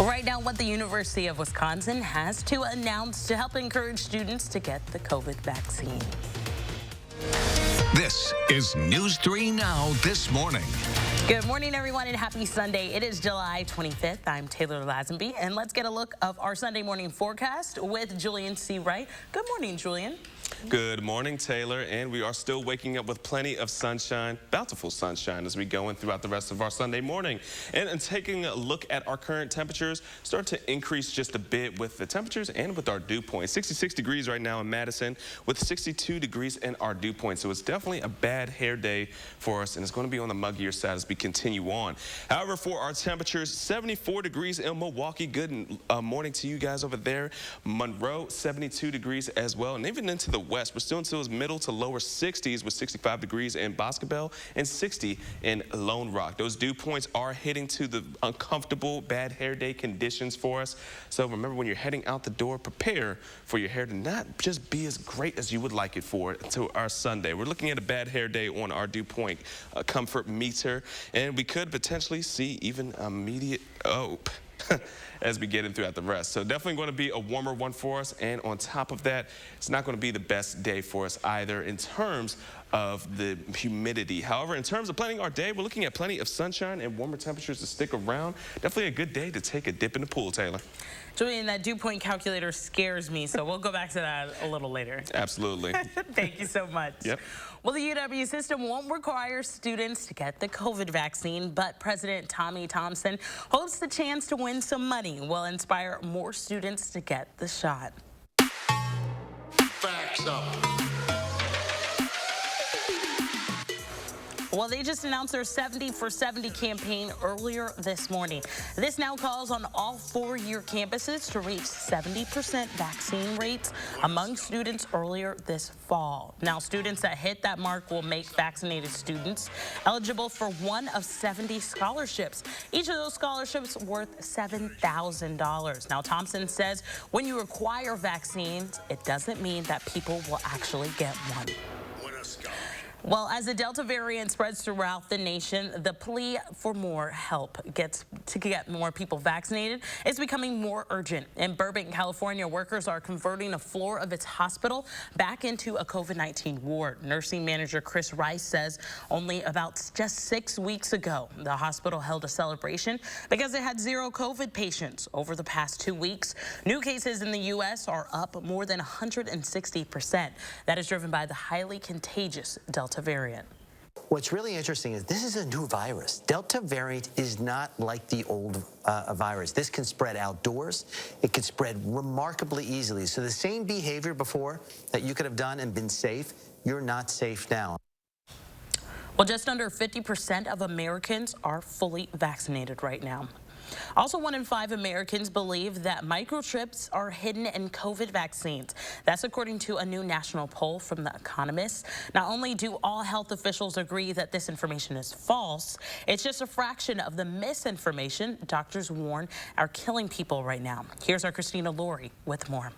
Right now, what the University of Wisconsin has to announce to help encourage students to get the COVID vaccine. This is News 3 Now This Morning. Good morning, everyone, and happy Sunday. It is July 25th. I'm Taylor Lazenby, and let's get a look of our Sunday morning forecast with Julian C. Wright. Good morning, Julian. Good morning, Taylor, and we are still waking up with plenty of sunshine, bountiful sunshine, as we go in throughout the rest of our Sunday morning. And taking a look at our current temperatures, start to increase just a bit with the temperatures and with our dew point. 66 degrees right now in Madison with 62 degrees in our dew point. So it's definitely a bad hair day for us, and it's going to be on the muggier side as we continue on. However, for our temperatures, 74 degrees in Milwaukee. Good morning to you guys over there. Monroe, 72 degrees as well, and even into the west, we're still into those middle to lower 60s with 65 degrees in Boscobel and 60 in Lone Rock. Those dew points are hitting to the uncomfortable bad hair day conditions for us. So remember, when you're heading out the door, prepare for your hair to not just be as great as you would like it for to our Sunday. We're looking at a bad hair day on our dew point comfort meter, and we could potentially see even immediate as we get in throughout the rest. So definitely going to be a warmer one for us, and on top of that, it's not going to be the best day for us either in terms of the humidity. However, in terms of planning our day, we're looking at plenty of sunshine and warmer temperatures to stick around. Definitely a good day to take a dip in the pool, Taylor. Julian, that dew point calculator scares me, so we'll go back to that a little later. Absolutely. Thank you so much. Yep. Well, the UW system won't require students to get the COVID vaccine, but President Tommy Thompson hopes the chance to win some money will inspire more students to get the shot. Facts up. Well, they just announced their 70 for 70 campaign earlier this morning. This now calls on all four-year campuses to reach 70% vaccine rates among students earlier this fall. Now, students that hit that mark will make vaccinated students eligible for one of 70 scholarships. Each of those scholarships worth $7,000. Now, Thompson says when you require vaccines, it doesn't mean that people will actually get one. Well, as the Delta variant spreads throughout the nation, the plea for more help to get more people vaccinated is becoming more urgent. In Burbank, California, workers are converting a floor of its hospital back into a COVID-19 ward. Nursing manager Chris Rice says only about just 6 weeks ago, the hospital held a celebration because it had 0 COVID patients. Over the past 2 weeks, new cases in the U.S. are up more than 160%. That is driven by the highly contagious Delta variant. What's really interesting is this is a new virus. Delta variant is not like the old virus. This can spread outdoors. It can spread remarkably easily. So the same behavior before that you could have done and been safe, you're not safe now. Well, just under 50% of Americans are fully vaccinated right now. Also, 1 in 5 Americans believe that microchips are hidden in COVID vaccines. That's according to a new national poll from The Economist. Not only do all health officials agree that this information is false, it's just a fraction of the misinformation doctors warn are killing people right now. Here's our Christina Laurie with more.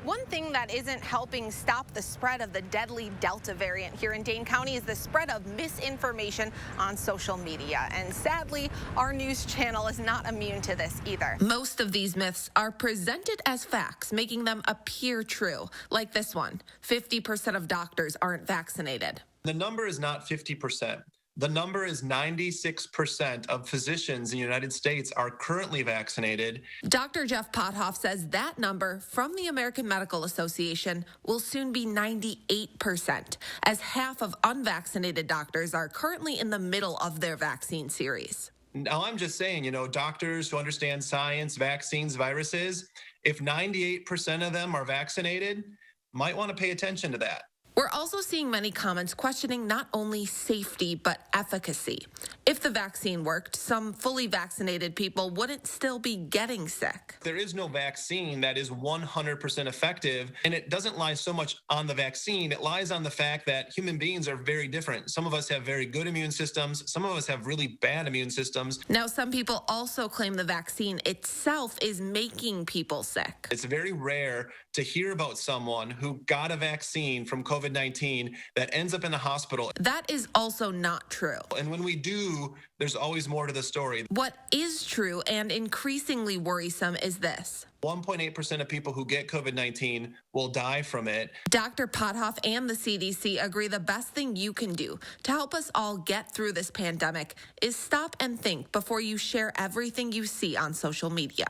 One thing that isn't helping stop the spread of the deadly Delta variant here in Dane County is the spread of misinformation on social media. And sadly, our news channel is not immune to this either. Most of these myths are presented as facts, making them appear true, like this one. 50% of doctors aren't vaccinated. The number is not 50%. The number is 96% of physicians in the United States are currently vaccinated. Dr. Jeff Pothoff says that number from the American Medical Association will soon be 98%, as half of unvaccinated doctors are currently in the middle of their vaccine series. Now, I'm just saying, doctors who understand science, vaccines, viruses, if 98% of them are vaccinated, might want to pay attention to that. We're also seeing many comments questioning not only safety, but efficacy. If the vaccine worked, some fully vaccinated people wouldn't still be getting sick. There is no vaccine that is 100% effective, and it doesn't lie so much on the vaccine. It lies on the fact that human beings are very different. Some of us have very good immune systems. Some of us have really bad immune systems. Now, some people also claim the vaccine itself is making people sick. It's very rare to hear about someone who got a vaccine from COVID COVID-19 that ends up in the hospital. That is also not true. And when we do, there's always more to the story. What is true and increasingly worrisome is this. 1.8% of people who get COVID-19 will die from it. Dr. Pothoff and the CDC agree the best thing you can do to help us all get through this pandemic is stop and think before you share everything you see on social media.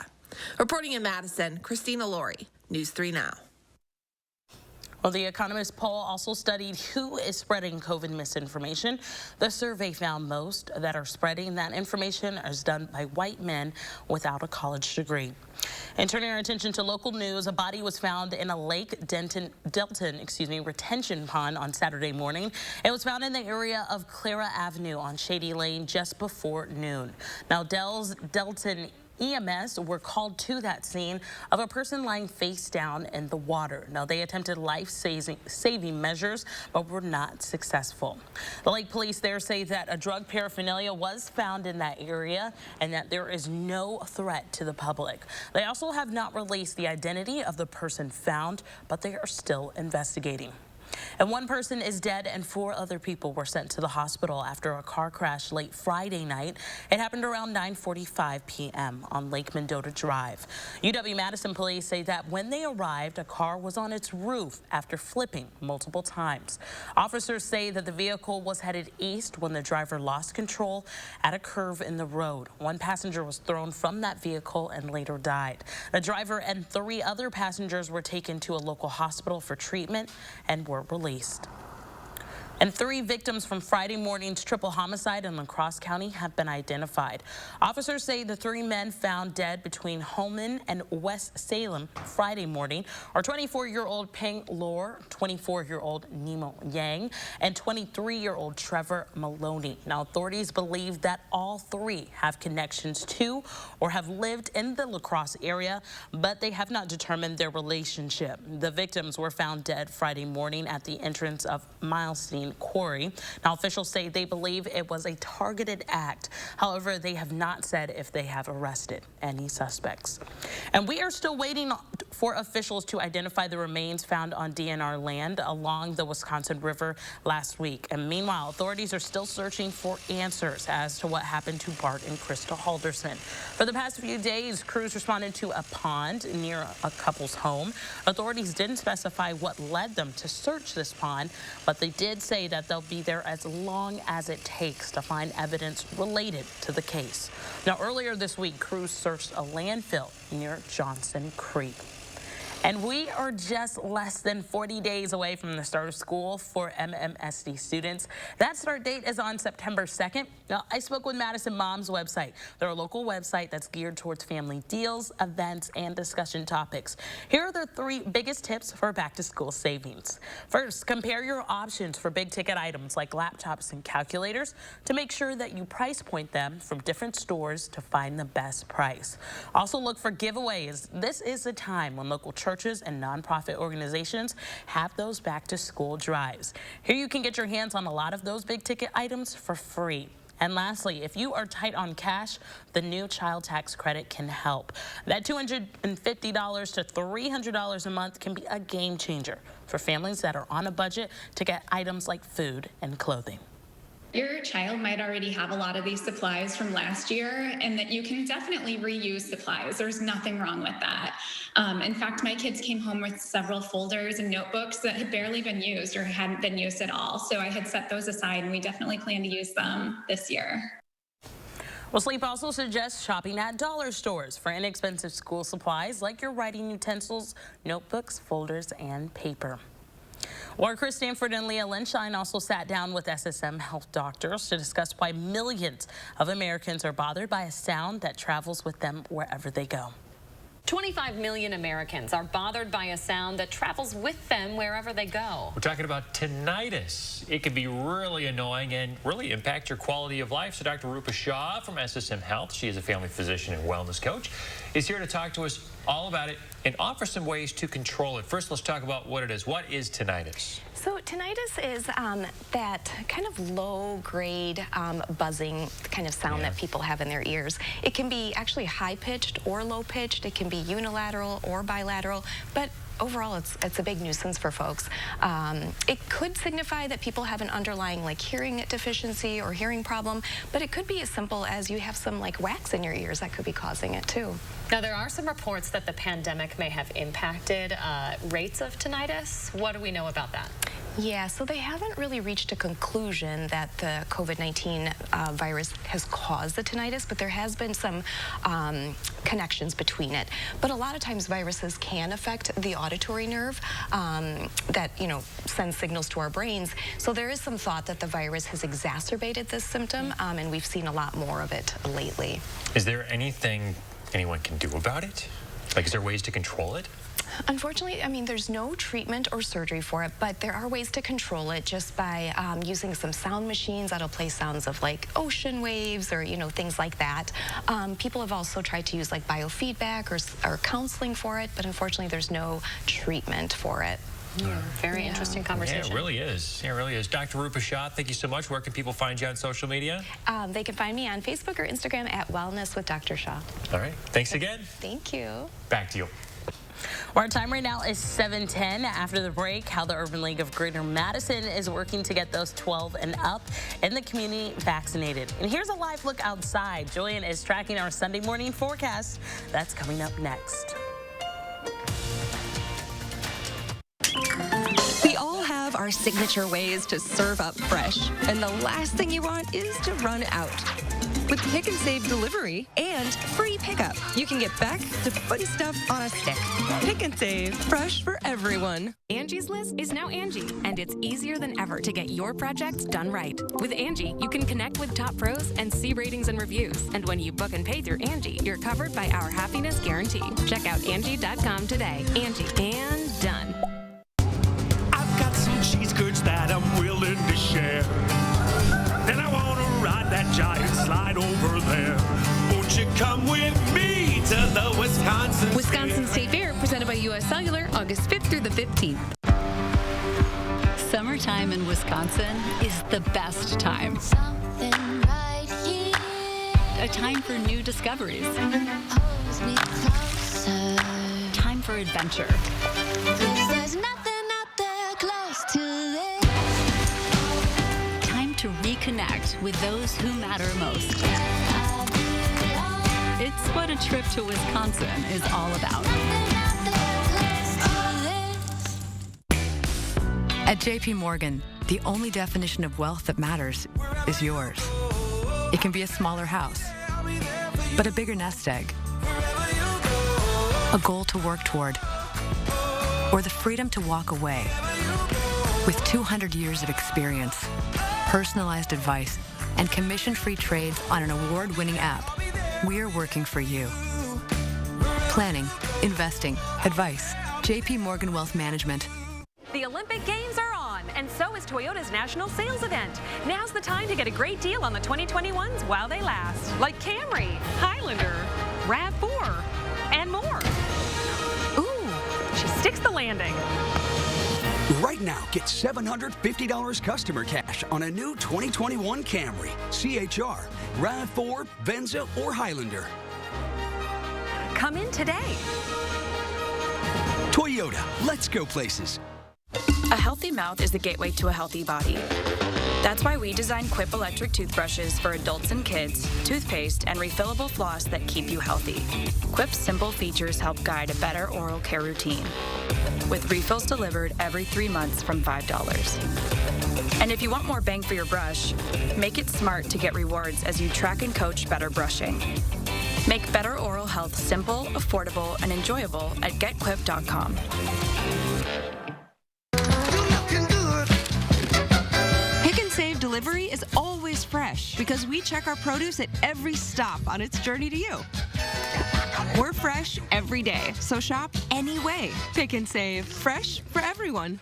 Reporting in Madison, Christina Laurie, News 3 Now. Well, the Economist poll also studied who is spreading COVID misinformation. The survey found most that are spreading that information is done by white men without a college degree. And turning our attention to local news, a body was found in a Lake Delton retention pond on Saturday morning. It was found in the area of Clara Avenue on Shady Lane just before noon. Now, Delton EMS were called to that scene of a person lying face down in the water. Now, they attempted life-saving measures, but were not successful. The Lake Police there say that a drug paraphernalia was found in that area and that there is no threat to the public. They also have not released the identity of the person found, but they are still investigating. And one person is dead and 4 other people were sent to the hospital after a car crash late Friday night. It happened around 9:45 p.m. on Lake Mendota Drive. UW-Madison police say that when they arrived, a car was on its roof after flipping multiple times. Officers say that the vehicle was headed east when the driver lost control at a curve in the road. One passenger was thrown from that vehicle and later died. The driver and 3 other passengers were taken to a local hospital for treatment and were released. And 3 victims from Friday morning's triple homicide in La Crosse County have been identified. Officers say the 3 men found dead between Holman and West Salem Friday morning are 24-year-old Peng Lor, 24-year-old Nemo Yang, and 23-year-old Trevor Maloney. Now, authorities believe that all 3 have connections to or have lived in the La Crosse area, but they have not determined their relationship. The victims were found dead Friday morning at the entrance of Milestone Quarry. Now, officials say they believe it was a targeted act. However, they have not said if they have arrested any suspects. And we are still waiting for officials to identify the remains found on DNR land along the Wisconsin River last week. And meanwhile, authorities are still searching for answers as to what happened to Bart and Krista Halderson. For the past few days, crews responded to a pond near a couple's home. Authorities didn't specify what led them to search this pond, but they did say that they'll be there as long as it takes to find evidence related to the case. Now, earlier this week, crews searched a landfill near Johnson Creek. And we are just less than 40 days away from the start of school for MMSD students. That start date is on September 2nd. Now, I spoke with Madison Mom's website. They're a local website that's geared towards family deals, events, and discussion topics. Here are the 3 biggest tips for back-to-school savings. First, compare your options for big-ticket items like laptops and calculators to make sure that you price point them from different stores to find the best price. Also, look for giveaways. This is the time when local churches and nonprofit organizations have those back-to-school drives. Here you can get your hands on a lot of those big-ticket items for free. And lastly, if you are tight on cash, the new child tax credit can help. That $250 to $300 a month can be a game changer for families that are on a budget to get items like food and clothing. Your child might already have a lot of these supplies from last year, and that you can definitely reuse supplies. There's nothing wrong with that. In fact, my kids came home with several folders and notebooks that had barely been used or hadn't been used at all. So I had set those aside, and we definitely plan to use them this year. Well, Sleep also suggests shopping at dollar stores for inexpensive school supplies like your writing utensils, notebooks, folders, and paper. Well, Chris Stanford and Leah Lenshine also sat down with SSM health doctors to discuss why millions of Americans are bothered by a sound that travels with them wherever they go. 25 million Americans are bothered by a sound that travels with them wherever they go. We're talking about tinnitus. It can be really annoying and really impact your quality of life. So Dr. Rupa Shah from SSM Health, she is a family physician and wellness coach, is here to talk to us all about it and offer some ways to control it. First, let's talk about what it is. What is tinnitus? So tinnitus is that kind of low-grade buzzing kind of sound that people have in their ears. It can be actually high-pitched or low-pitched. It can be unilateral or bilateral, but overall, it's a big nuisance for folks. It could signify that people have an underlying like hearing deficiency or hearing problem, but it could be as simple as you have some like wax in your ears that could be causing it too. Now, there are some reports that the pandemic may have impacted rates of tinnitus. What do we know about that? Yeah, so they haven't really reached a conclusion that the COVID-19 virus has caused the tinnitus, but there has been some connections between it. But a lot of times viruses can affect the auditory nerve that, sends signals to our brains. So there is some thought that the virus has exacerbated this symptom, and we've seen a lot more of it lately. Is there anything anyone can do about it? Like, is there ways to control it? Unfortunately, there's no treatment or surgery for it, but there are ways to control it just by using some sound machines that'll play sounds of like ocean waves or, things like that. People have also tried to use like biofeedback or counseling for it, but unfortunately there's no treatment for it. Yeah, very interesting conversation. Yeah, it really is. Yeah, it really is. Dr. Rupa Shah, thank you so much. Where can people find you on social media? They can find me on Facebook or Instagram at Wellness with Dr. Shah. All right. Thanks again. Thank you. Back to you. Our time right now is 7:10. After the break, how the Urban League of Greater Madison is working to get those 12 and up in the community vaccinated. And here's a live look outside. Julian is tracking our Sunday morning forecast. That's coming up next. We all have our signature ways to serve up fresh, and the last thing you want is to run out. With Pick and Save delivery and free pickup, you can get back to putting stuff on a stick. Pick and Save, fresh for everyone. Angie's List is now Angie, and it's easier than ever to get your projects done right. With Angie, you can connect with top pros and see ratings and reviews. And when you book and pay through Angie, you're covered by our happiness guarantee. Check out Angie.com today. Angie, and done. I've got some cheese curds that I'm willing to share. Then I want to ride that giant slide over there. Won't you come with me to the Wisconsin State Fair, presented by U.S. Cellular, August 5th through the 15th. Summertime in Wisconsin is the best time. A time for new discoveries. Time for adventure. There's nothing out there close to this. Time to reconnect with those who matter most. It's what a trip to Wisconsin is all about. At JP Morgan, the only definition of wealth that matters is yours. It can be a smaller house, but a bigger nest egg, a goal to work toward, or the freedom to walk away. With 200 years of experience, personalized advice, and commission-free trades on an award-winning app, we're working for you. Planning, investing, advice. JP Morgan Wealth Management. The Olympic Games are on, and so is Toyota's national sales event. Now's the time to get a great deal on the 2021s while they last, like Camry, Highlander, RAV4, and more. Ooh, she sticks the landing. Right now, get $750 customer cash on a new 2021 Camry, CHR, RAV4, Venza, or Highlander. Come in today. Toyota, let's go places. A healthy mouth is the gateway to a healthy body. That's why we designed Quip electric toothbrushes for adults and kids, toothpaste, and refillable floss that keep you healthy. Quip's simple features help guide a better oral care routine, with refills delivered every 3 months from $5. And if you want more bang for your brush, make it smart to get rewards as you track and coach better brushing. Make better oral health simple, affordable, and enjoyable at getquip.com. Pick and Save delivery is always fresh because we check our produce at every stop on its journey to you. We're fresh every day, so shop anyway. Pick and Save, fresh for everyone.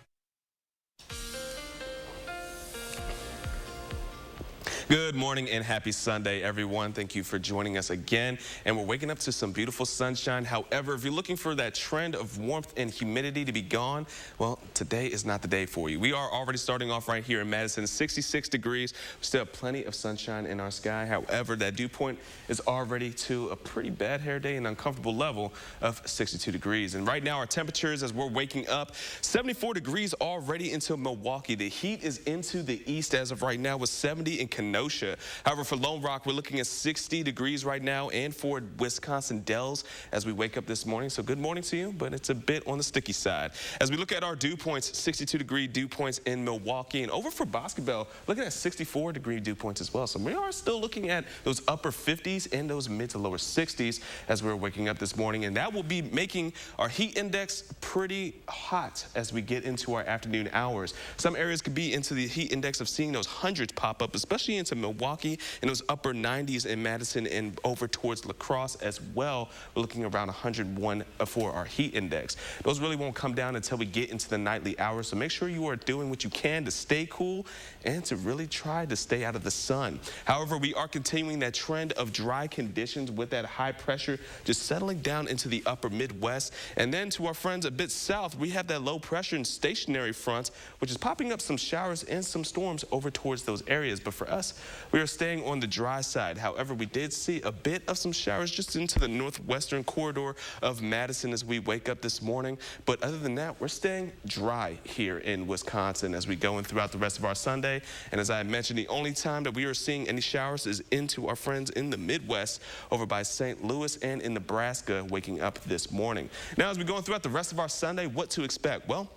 Good morning and happy Sunday, everyone. Thank you for joining us again. And we're waking up to some beautiful sunshine. However, if you're looking for that trend of warmth and humidity to be gone, well, today is not the day for you. We are already starting off right here in Madison, 66 degrees. We still have plenty of sunshine in our sky. However, that dew point is already to a pretty bad hair day and uncomfortable level of 62 degrees. And right now, our temperatures as we're waking up, 74 degrees already into Milwaukee. The heat is into the east as of right now with 70 in Kenosha. However, for Lone Rock, we're looking at 60 degrees right now, and for Wisconsin Dells as we wake up this morning. So good morning to you, but it's a bit on the sticky side. As we look at our dew points, 62 degree dew points in Milwaukee, and over for Boscobel, looking at 64 degree dew points as well. So we are still looking at those upper 50s and those mid to lower 60s as we're waking up this morning, and that will be making our heat index pretty hot as we get into our afternoon hours. Some areas could be into the heat index of seeing those hundreds pop up, especially into Milwaukee, and those upper 90s in Madison and over towards La Crosse as well. We're looking around 101 for our heat index. Those really won't come down until we get into the nightly hours, so make sure you are doing what you can to stay cool and to really try to stay out of the sun. However, we are continuing that trend of dry conditions with that high pressure just settling down into the upper Midwest. And then to our friends a bit south, we have that low pressure and stationary front, which is popping up some showers and some storms over towards those areas. But for us, we are staying on the dry side. However, we did see a bit of some showers just into the northwestern corridor of Madison as we wake up this morning. But other than that, we're staying dry here in Wisconsin as we go in throughout the rest of our Sunday. And as I mentioned, the only time that we are seeing any showers is into our friends in the Midwest over by St. Louis and in Nebraska waking up this morning. Now, as we go throughout the rest of our Sunday, what to expect? Well,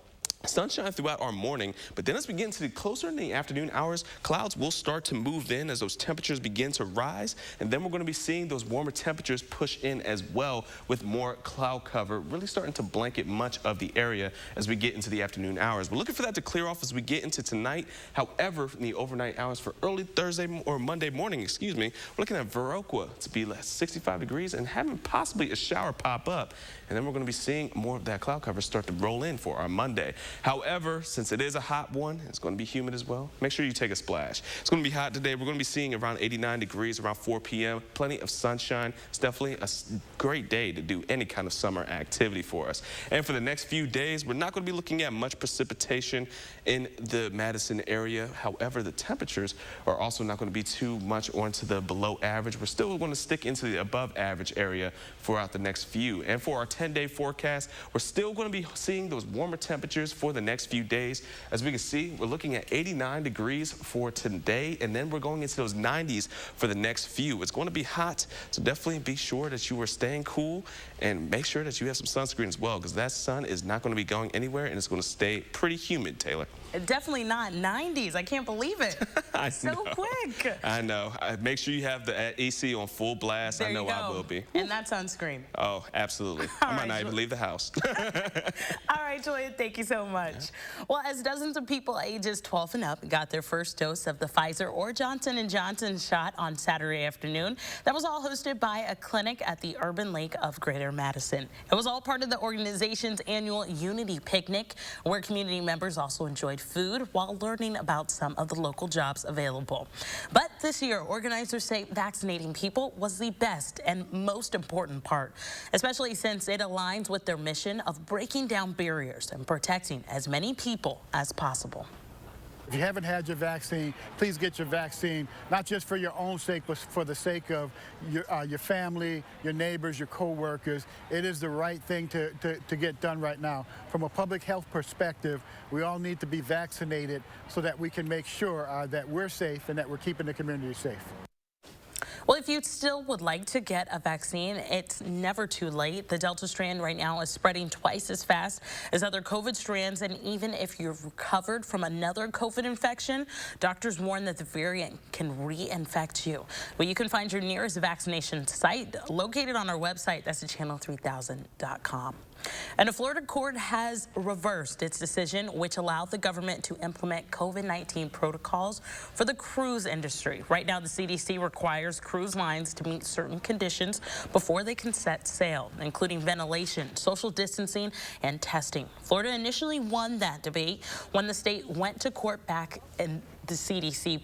sunshine throughout our morning, but then as we get into the closer in the afternoon hours, clouds will start to move in as those temperatures begin to rise, and then we're going to be seeing those warmer temperatures push in as well with more cloud cover, really starting to blanket much of the area as we get into the afternoon hours. We're looking for that to clear off as we get into tonight. However, in the overnight hours for early Thursday or Monday morning, we're looking at Viroqua to be 65 degrees and having possibly a shower pop up, and then we're going to be seeing more of that cloud cover start to roll in for our Monday. However, since it is a hot one, it's going to be humid as well. Make sure you take a splash. It's going to be hot today. We're going to be seeing around 89 degrees around 4 p.m. Plenty of sunshine. It's definitely a great day to do any kind of summer activity for us. And for the next few days, we're not going to be looking at much precipitation in the Madison area. However, the temperatures are also not going to be too much onto the below average. We're still going to stick into the above average area throughout the next few. And for our 10-day forecast, we're still going to be seeing those warmer temperatures for the next few days. As we can see, we're looking at 89 degrees for today, and then we're going into those 90s for the next few. It's going to be hot, so definitely be sure that you are staying cool and make sure that you have some sunscreen as well, because that sun is not going to be going anywhere and it's going to stay pretty humid, Taylor. Definitely not 90s. I can't believe it. So quick. I know. Make sure you have the AC on full blast. There I know you go. I will be. And that sunscreen. Oh, absolutely. I might not even leave the house. All right, Toya, thank you so much. Well, as dozens of people ages 12 and up got their first dose of the Pfizer or Johnson & Johnson shot on Saturday afternoon, that was all hosted by a clinic at the Urban Lake of Greater Madison. It was all part of the organization's annual Unity Picnic, where community members also enjoyed food while learning about some of the local jobs available. But this year, organizers say vaccinating people was the best and most important part, especially since it aligns with their mission of breaking down barriers and protecting as many people as possible. If you haven't had your vaccine, please get your vaccine, not just for your own sake, but for the sake of your family, your neighbors, your co-workers. It is the right thing to get done right now. From a public health perspective, we all need to be vaccinated so that we can make sure that we're safe and that we're keeping the community safe. Well, if you still would like to get a vaccine, it's never too late. The Delta strand right now is spreading twice as fast as other COVID strands, and even if you've recovered from another COVID infection, doctors warn that the variant can reinfect you. Well, you can find your nearest vaccination site located on our website. That's at channel3000.com. And a Florida court has reversed its decision, which allowed the government to implement COVID-19 protocols for the cruise industry. Right now, the CDC requires cruise lines to meet certain conditions before they can set sail, including ventilation, social distancing, and testing. Florida initially won that debate when the state went to court back in the CDC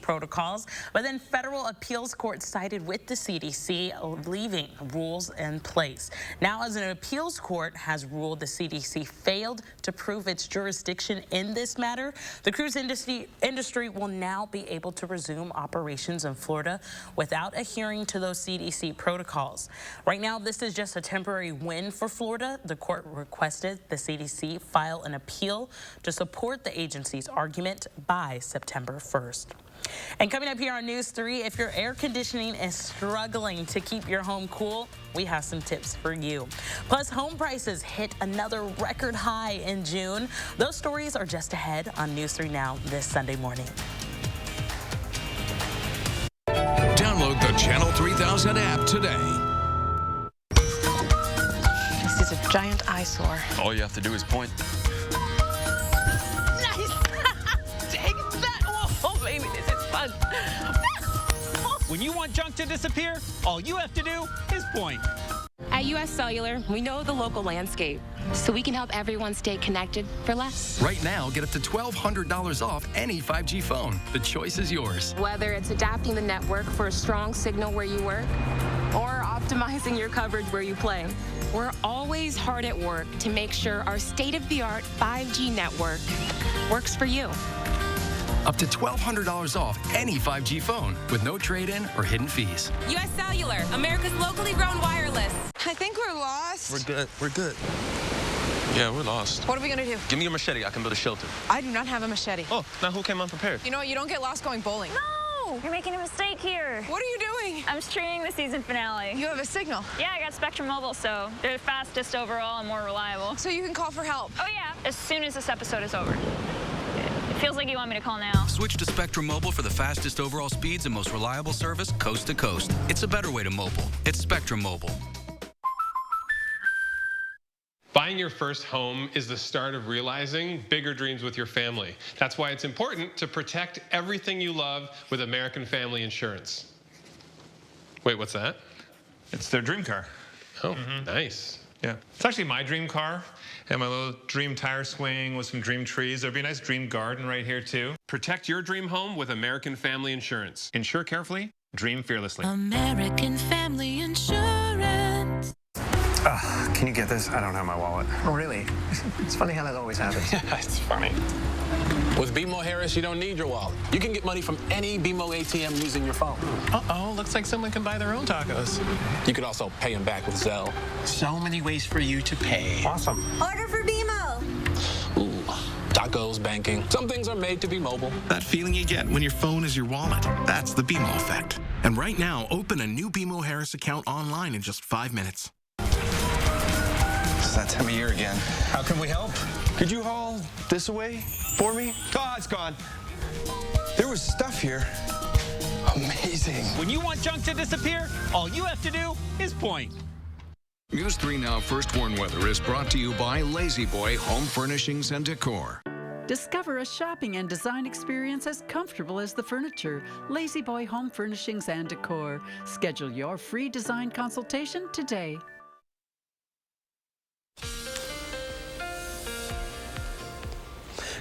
protocols, but then federal appeals court sided with the CDC, leaving rules in place. Now, as an appeals court has ruled the CDC failed to prove its jurisdiction in this matter, the cruise industry will now be able to resume operations in Florida without adhering to those CDC protocols. Right now, this is just a temporary win for Florida. The court requested the CDC file an appeal to support the agency's argument by September 1st. And coming up here on News 3, if your air conditioning is struggling to keep your home cool, we have some tips for you. Plus, home prices hit another record high in June. Those stories are just ahead on News 3 Now this Sunday morning. Download the Channel 3000 app today. This is a giant eyesore. All you have to do is point. Nice! Take that! Oh, baby, this is fun. When you want junk to disappear, all you have to do is point. At US Cellular, we know the local landscape, so we can help everyone stay connected for less. Right now, get up to $1,200 off any 5G phone. The choice is yours. Whether it's adapting the network for a strong signal where you work, or optimizing your coverage where you play, we're always hard at work to make sure our state-of-the-art 5G network works for you. Up to $1,200 off any 5G phone with no trade-in or hidden fees. US Cellular, America's locally grown wireless. I think we're lost. We're good. We're good. Yeah, we're lost. What are we gonna do? Give me your machete. I can build a shelter. I do not have a machete. Oh, now who came unprepared? You know what? You don't get lost going bowling. No! You're making a mistake here. What are you doing? I'm streaming the season finale. You have a signal? Yeah, I got Spectrum Mobile, so they're the fastest overall and more reliable. So you can call for help? Oh, yeah. As soon as this episode is over. Feels like you want me to call now. Switch to Spectrum Mobile for the fastest overall speeds and most reliable service coast to coast. It's a better way to mobile. It's Spectrum Mobile. Buying your first home is the start of realizing bigger dreams with your family. That's why it's important to protect everything you love with American Family Insurance. Wait, what's that? It's their dream car. Oh, nice. Yeah. It's actually my dream car. And my little dream tire swing with some dream trees. There'd be a nice dream garden right here, too. Protect your dream home with American Family Insurance. Insure carefully, dream fearlessly. American Family Insurance. Can you get this? I don't have my wallet. Oh, really? It's funny how that always happens. Yeah, it's funny. With BMO Harris, you don't need your wallet. You can get money from any BMO ATM using your phone. Uh-oh, looks like someone can buy their own tacos. You could also pay them back with Zelle. So many ways for you to pay. Awesome. Order for BMO. Ooh, tacos, banking. Some things are made to be mobile. That feeling you get when your phone is your wallet. That's the BMO effect. And right now, open a new BMO Harris account online in just 5 minutes. It's that time of year again. How can we help? Could you haul this away for me? Oh, it's gone. There was stuff here. Amazing. When you want junk to disappear, all you have to do is point. News 3 Now First Warn Weather is brought to you by Lazy Boy Home Furnishings and Decor. Discover a shopping and design experience as comfortable as the furniture. Lazy Boy Home Furnishings and Decor. Schedule your free design consultation today.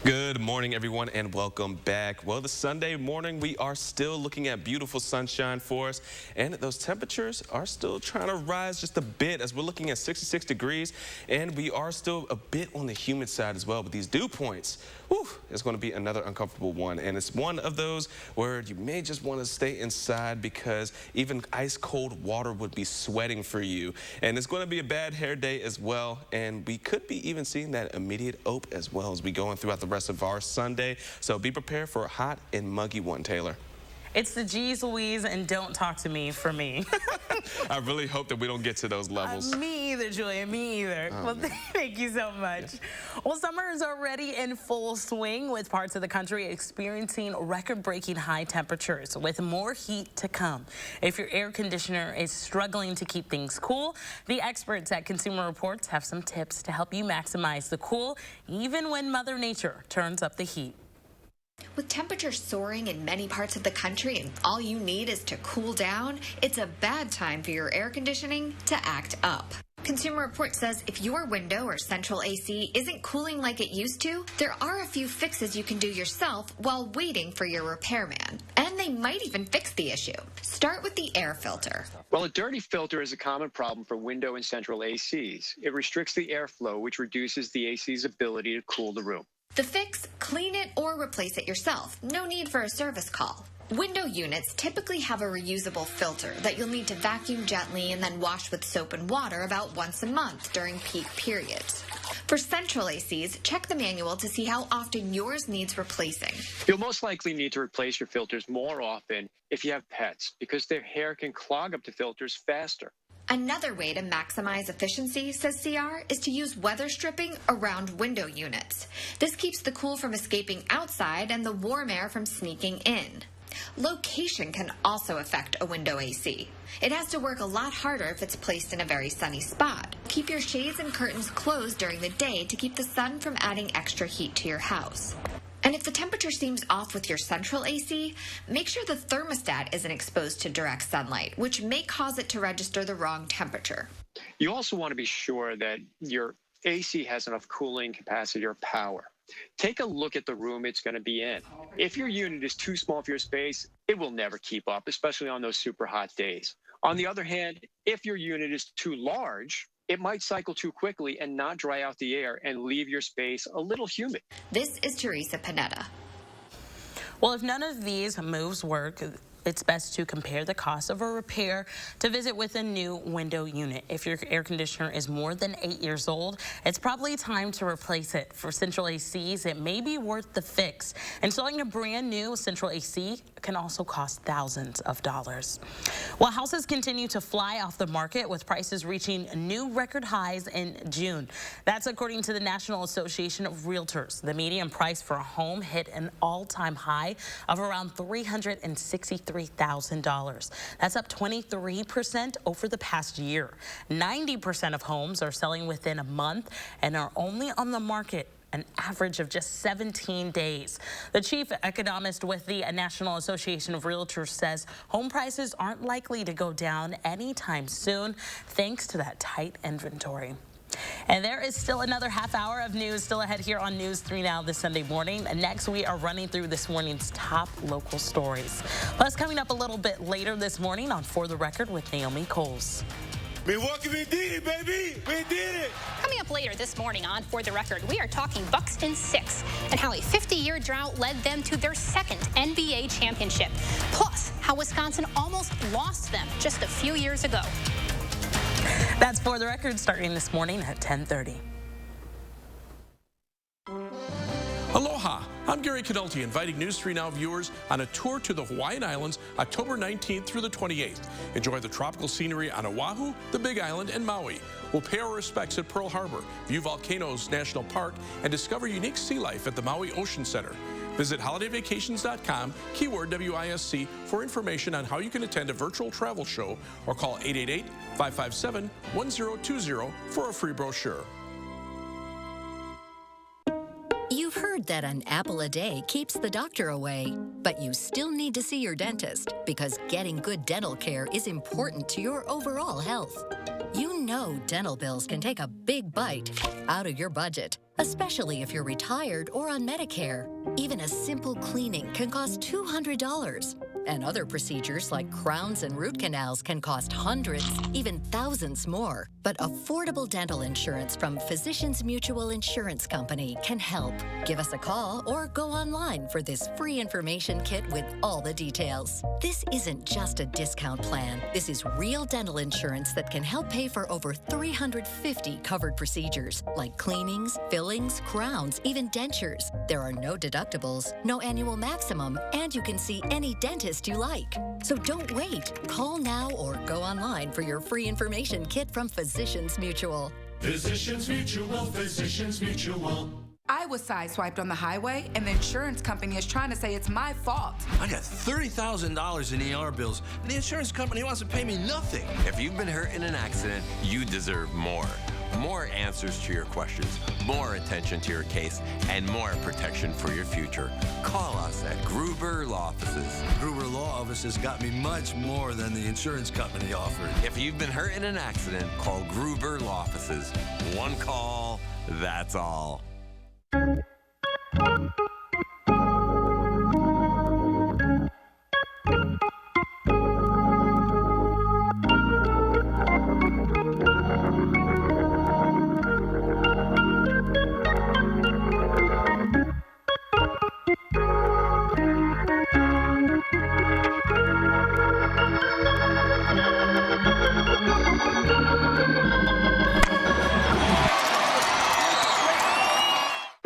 Good morning, everyone, and welcome back. Well, this Sunday morning, we are still looking at beautiful sunshine for us, and those temperatures are still trying to rise just a bit as we're looking at 66 degrees, and we are still a bit on the humid side as well. But these dew points, whew, it's going to be another uncomfortable one, and it's one of those where you may just want to stay inside because even ice cold water would be sweating for you, and it's going to be a bad hair day as well, and we could be even seeing that immediate ope as well as we go on throughout the rest of our Sunday. So be prepared for a hot and muggy one, Taylor. It's the G's Louise and don't talk to me for me. I really hope that we don't get to those levels. Me either, Julia, me either. Oh, well, thank you so much. Yeah. Well, summer is already in full swing with parts of the country experiencing record-breaking high temperatures with more heat to come. If your air conditioner is struggling to keep things cool, the experts at Consumer Reports have some tips to help you maximize the cool even when Mother Nature turns up the heat. With temperatures soaring in many parts of the country and all you need is to cool down, it's a bad time for your air conditioning to act up. Consumer Report says if your window or central AC isn't cooling like it used to, there are a few fixes you can do yourself while waiting for your repairman. And they might even fix the issue. Start with the air filter. Well, a dirty filter is a common problem for window and central ACs. It restricts the airflow, which reduces the AC's ability to cool the room. The fix, clean it or replace it yourself. No need for a service call. Window units typically have a reusable filter that you'll need to vacuum gently and then wash with soap and water about once a month during peak periods. For central ACs, check the manual to see how often yours needs replacing. You'll most likely need to replace your filters more often if you have pets, because their hair can clog up the filters faster. Another way to maximize efficiency, says CR, is to use weather stripping around window units. This keeps the cool from escaping outside and the warm air from sneaking in. Location can also affect a window AC. It has to work a lot harder if it's placed in a very sunny spot. Keep your shades and curtains closed during the day to keep the sun from adding extra heat to your house. And if the temperature seems off with your central AC, make sure the thermostat isn't exposed to direct sunlight, which may cause it to register the wrong temperature. You also want to be sure that your AC has enough cooling capacity or power. Take a look at the room it's going to be in. If your unit is too small for your space, it will never keep up, especially on those super hot days. On the other hand, if your unit is too large, it might cycle too quickly and not dry out the air and leave your space a little humid. This is Teresa Panetta. Well, if none of these moves work, it's best to compare the cost of a repair to visit with a new window unit. If your air conditioner is more than 8 years old, it's probably time to replace it. For central ACs, it may be worth the fix. Installing a brand new central AC can also cost thousands of dollars. While houses continue to fly off the market, with prices reaching new record highs in June. That's according to the National Association of Realtors. The median price for a home hit an all-time high of around $363,000. That's up 23% over the past year. 90% of homes are selling within a month and are only on the market an average of just 17 days. The chief economist with the National Association of Realtors says home prices aren't likely to go down anytime soon, thanks to that tight inventory. And there is still another half hour of news still ahead here on News 3 Now this Sunday morning. And next, we are running through this morning's top local stories. Plus, coming up a little bit later this morning on For the Record with Naomi Coles. Milwaukee, we did it, baby. We did it. Coming up later this morning on For the Record, we are talking Bucks in 6 and how a 50-year drought led them to their second NBA championship. Plus, how Wisconsin almost lost them just a few years ago. That's For the Record starting this morning at 10:30. Aloha, I'm Gary Canulti, inviting News 3 Now viewers on a tour to the Hawaiian Islands October 19th through the 28th. Enjoy the tropical scenery on Oahu, the Big Island, and Maui. We'll pay our respects at Pearl Harbor, view Volcanoes National Park, and discover unique sea life at the Maui Ocean Center. Visit holidayvacations.com, keyword WISC, for information on how you can attend a virtual travel show or call 888-557-1020 for a free brochure. You've heard that an apple a day keeps the doctor away, but you still need to see your dentist because getting good dental care is important to your overall health. You know dental bills can take a big bite out of your budget, especially if you're retired or on Medicare. Even a simple cleaning can cost $200. And other procedures like crowns and root canals can cost hundreds, even thousands more. But affordable dental insurance from Physicians Mutual Insurance Company can help. Give us a call or go online for this free information kit with all the details. This isn't just a discount plan. This is real dental insurance that can help pay for over 350 covered procedures like cleanings, fillings, crowns, even dentures. There are no deductibles, no annual maximum, and you can see any dentist you like. So don't wait. Call now or go online for your free information kit from Physicians Mutual. Physicians Mutual, Physicians Mutual. I was sideswiped on the highway, and the insurance company is trying to say it's my fault. I got $30,000 in ER bills, and the insurance company wants to pay me nothing. If you've been hurt in an accident, you deserve more. More answers to your questions, more attention to your case, and more protection for your future. Call us at Gruber Law Offices. Gruber Law Offices got me much more than the insurance company offered. If you've been hurt in an accident, call Gruber Law Offices. One call, that's all.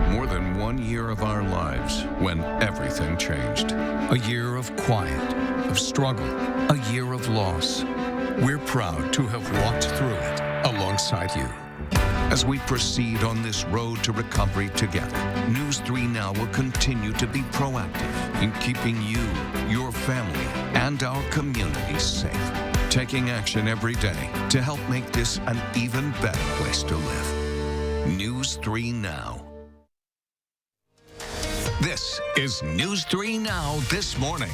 More than 1 year of our lives when everything changed. A year of quiet, of struggle, a year of loss. We're proud to have walked through it alongside you. As we proceed on this road to recovery together, News 3 Now will continue to be proactive in keeping you, your family, and our communities safe. Taking action every day to help make this an even better place to live. News 3 Now. This is News 3 Now This Morning.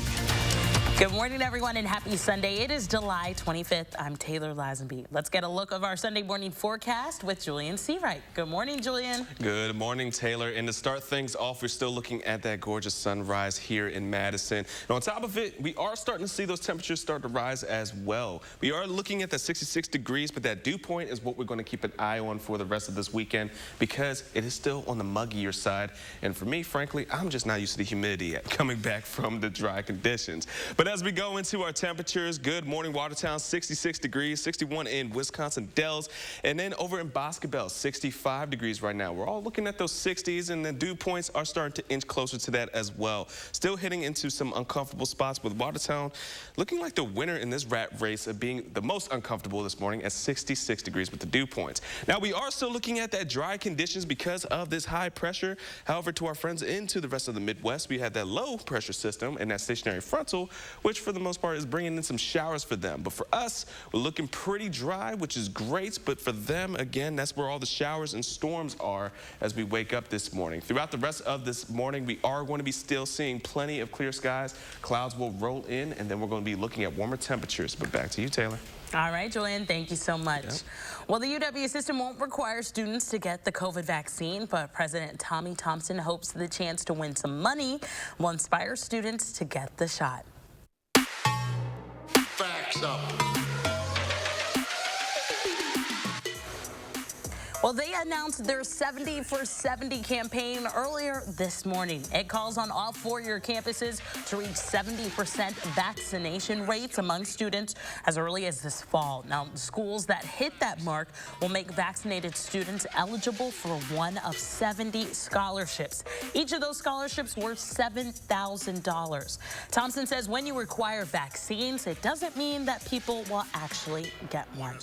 Good morning, everyone, and happy Sunday. It is July 25th. I'm Taylor Lazenby. Let's get a look of our Sunday morning forecast with Julian Seawright. Good morning, Julian. Good morning, Taylor. And to start things off, we're still looking at that gorgeous sunrise here in Madison. And on top of it, we are starting to see those temperatures start to rise as well. We are looking at that 66 degrees, but that dew point is what we're going to keep an eye on for the rest of this weekend because it is still on the muggier side. And for me, frankly, I'm just not used to the humidity coming back from the dry conditions. But as we go into our temperatures, good morning, Watertown, 66 degrees, 61 in Wisconsin Dells, and then over in Bosque Bell, 65 degrees right now. We're all looking at those 60s, and the dew points are starting to inch closer to that as well. Still hitting into some uncomfortable spots with Watertown looking like the winner in this rat race of being the most uncomfortable this morning at 66 degrees with the dew points. Now, we are still looking at that dry conditions because of this high pressure. However, to our friends into the rest of the Midwest, we have that low pressure system and that stationary frontal, which for the most part is bringing in some showers for them. But for us, we're looking pretty dry, which is great. But for them, again, that's where all the showers and storms are as we wake up this morning. Throughout the rest of this morning, we are going to be still seeing plenty of clear skies. Clouds will roll in, and then we're going to be looking at warmer temperatures. But back to you, Taylor. All right, Julian, thank you so much. Yep. Well, the UW system won't require students to get the COVID vaccine, but President Tommy Thompson hopes the chance to win some money will inspire students to get the shot. Facts up. Well, they announced their 70 for 70 campaign earlier this morning. It calls on all four-year campuses to reach 70% vaccination rates among students as early as this fall. Now, schools that hit that mark will make vaccinated students eligible for one of 70 scholarships. Each of those scholarships worth $7,000. Thompson says when you require vaccines, it doesn't mean that people will actually get one.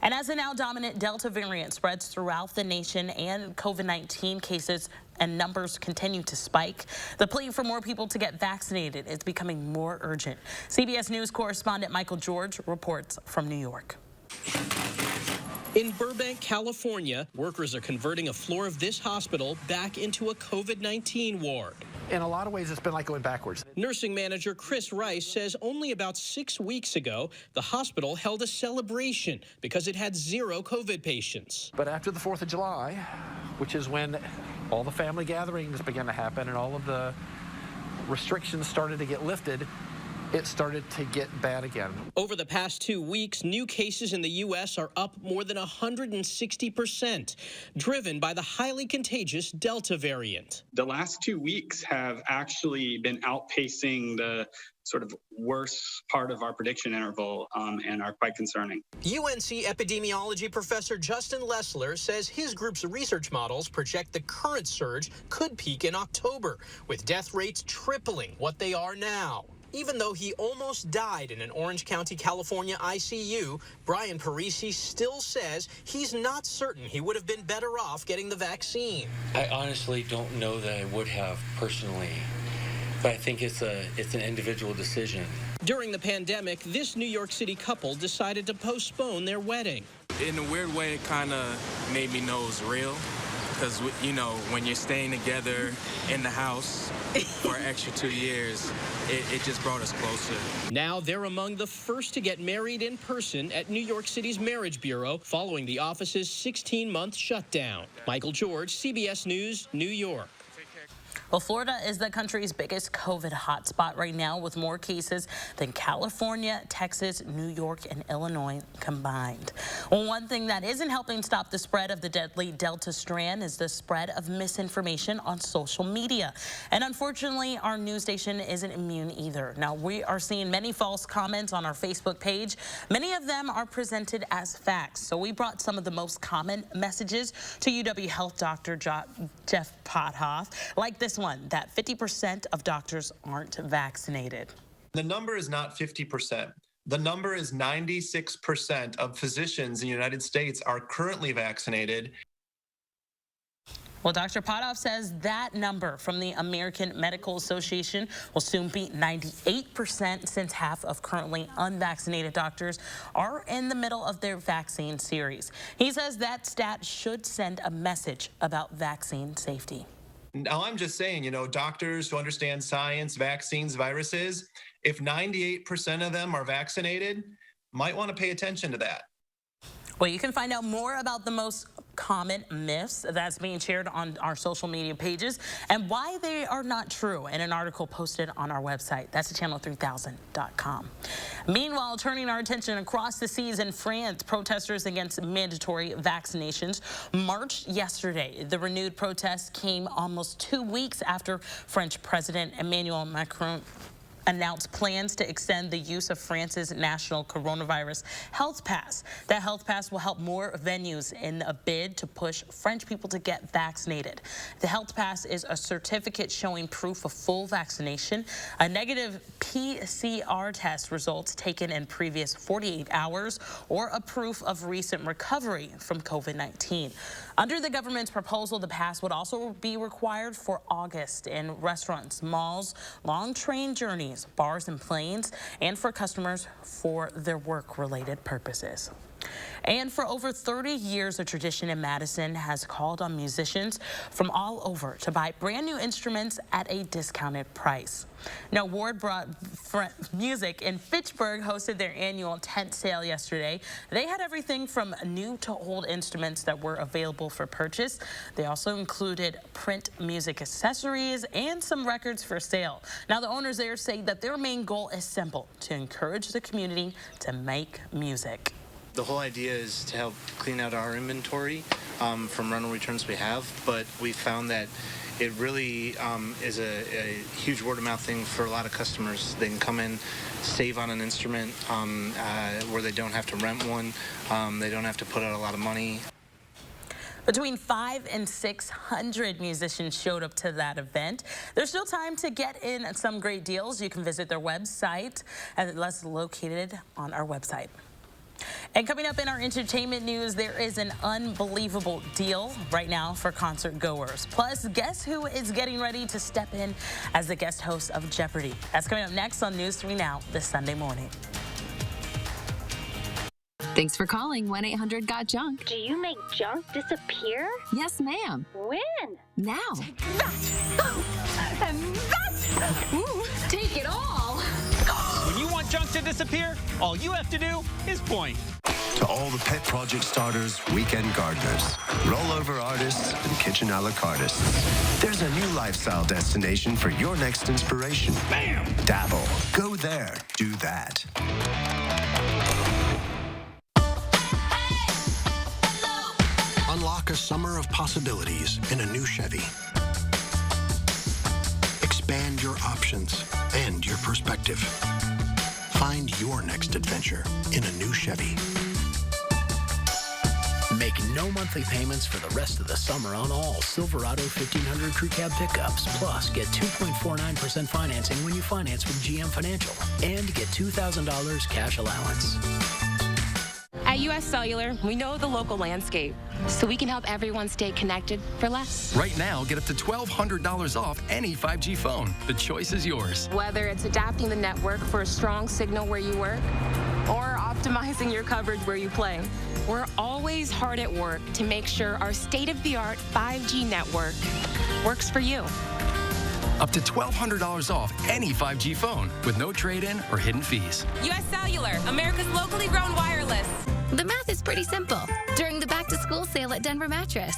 And as the now dominant Delta variant spreads throughout the nation and COVID-19 cases and numbers continue to spike, the plea for more people to get vaccinated is becoming more urgent. CBS News correspondent Michael George reports from New York. In Burbank, California, workers are converting a floor of this hospital back into a COVID-19 ward. In a lot of ways, it's been like going backwards. Nursing manager Chris Rice says only about 6 weeks ago, the hospital held a celebration because it had 0 COVID patients. But after the 4th of July, which is when all the family gatherings began to happen and all of the restrictions started to get lifted, it started to get bad again. Over the past 2 weeks, new cases in the U.S. are up more than 160%, driven by the highly contagious Delta variant. The last 2 weeks have actually been outpacing the sort of worst part of our prediction interval and are quite concerning. UNC epidemiology professor Justin Lessler says his group's research models project the current surge could peak in October, with death rates tripling what they are now. Even though he almost died in an Orange County, California ICU, Brian Parisi still says he's not certain he would have been better off getting the vaccine. I honestly don't know that I would have personally, but I think it's an individual decision. During the pandemic, this New York City couple decided to postpone their wedding. in a weird way, it kind of made me know it's real. Because, you know, when you're staying together in the house for an extra 2 years, it just brought us closer. Now they're among the first to get married in person at New York City's Marriage Bureau following the office's 16-month shutdown. Michael George, CBS News, New York. Well, Florida is the country's biggest COVID hotspot right now, with more cases than California, Texas, New York, and Illinois combined. Well, one thing that isn't helping stop the spread of the deadly Delta strand is the spread of misinformation on social media. And unfortunately, our news station isn't immune either. Now, we are seeing many false comments on our Facebook page. Many of them are presented as facts. So we brought some of the most common messages to UW Health Dr. Jeff Pothoff, like this one, that 50% of doctors aren't vaccinated. The number is not 50%. The number is 96% of physicians in the United States are currently vaccinated. Well, Dr. Pothoff says that number from the American Medical Association will soon be 98%, since half of currently unvaccinated doctors are in the middle of their vaccine series. He says that stat should send a message about vaccine safety. Now, I'm just saying, you know, doctors who understand science, vaccines, viruses, if 98% of them are vaccinated, might want to pay attention to that. Well, you can find out more about the most common myths that's being shared on our social media pages and why they are not true in an article posted on our website. That's channel3000.com. Meanwhile, turning our attention across the seas in France, protesters against mandatory vaccinations marched yesterday. The renewed protest came almost 2 weeks after French President Emmanuel Macron announced plans to extend the use of France's national coronavirus health pass. That health pass will help more venues in a bid to push French people to get vaccinated. The health pass is a certificate showing proof of full vaccination, a negative PCR test results taken in previous 48 hours, or a proof of recent recovery from COVID-19. Under the government's proposal, the pass would also be required for August in restaurants, malls, long train journeys, bars and planes, and for customers for their work-related purposes. And for over 30 years, a tradition in Madison has called on musicians from all over to buy brand new instruments at a discounted price. Now, Ward Brought Music in Fitchburg hosted their annual tent sale yesterday. They had everything from new to old instruments that were available for purchase. They also included print music accessories and some records for sale. Now, the owners there say that their main goal is simple: to encourage the community to make music. The whole idea is to help clean out our inventory from rental returns we have, but we found that it really is a huge word-of-mouth thing for a lot of customers. They can come in, save on an instrument where they don't have to rent one, they don't have to put out a lot of money. Between 500 and 600 musicians showed up to that event. There's still time to get in some great deals. You can visit their website, and that's located on our website. And coming up in our entertainment news, there is an unbelievable deal right now for concert goers. Plus, guess who is getting ready to step in as the guest host of Jeopardy? That's coming up next on News 3 Now this Sunday morning. Thanks for calling 1-800-GOT-JUNK. Do you make junk disappear? Yes, ma'am. When? Now. Take that! And that! Ooh, take it all! When you want junk to disappear, all you have to do is point. To all the pet project starters, weekend gardeners, rollover artists, and kitchen a la cartists, there's a new lifestyle destination for your next inspiration. Bam! Dabble. Go there. Do that. Unlock a summer of possibilities in a new Chevy. Expand your options and your perspective. Find your next adventure in a new Chevy. Make no monthly payments for the rest of the summer on all Silverado 1500 Crew Cab pickups. Plus, get 2.49% financing when you finance with GM Financial. And get $2,000 cash allowance. At U.S. Cellular, we know the local landscape, so we can help everyone stay connected for less. Right now, get up to $1,200 off any 5G phone. The choice is yours. Whether it's adapting the network for a strong signal where you work, or optimizing your coverage where you play. We're always hard at work to make sure our state-of-the-art 5G network works for you. Up to $1,200 off any 5G phone with no trade-in or hidden fees. U.S. Cellular, America's locally grown wireless. The math is pretty simple during the back-to-school sale at Denver Mattress.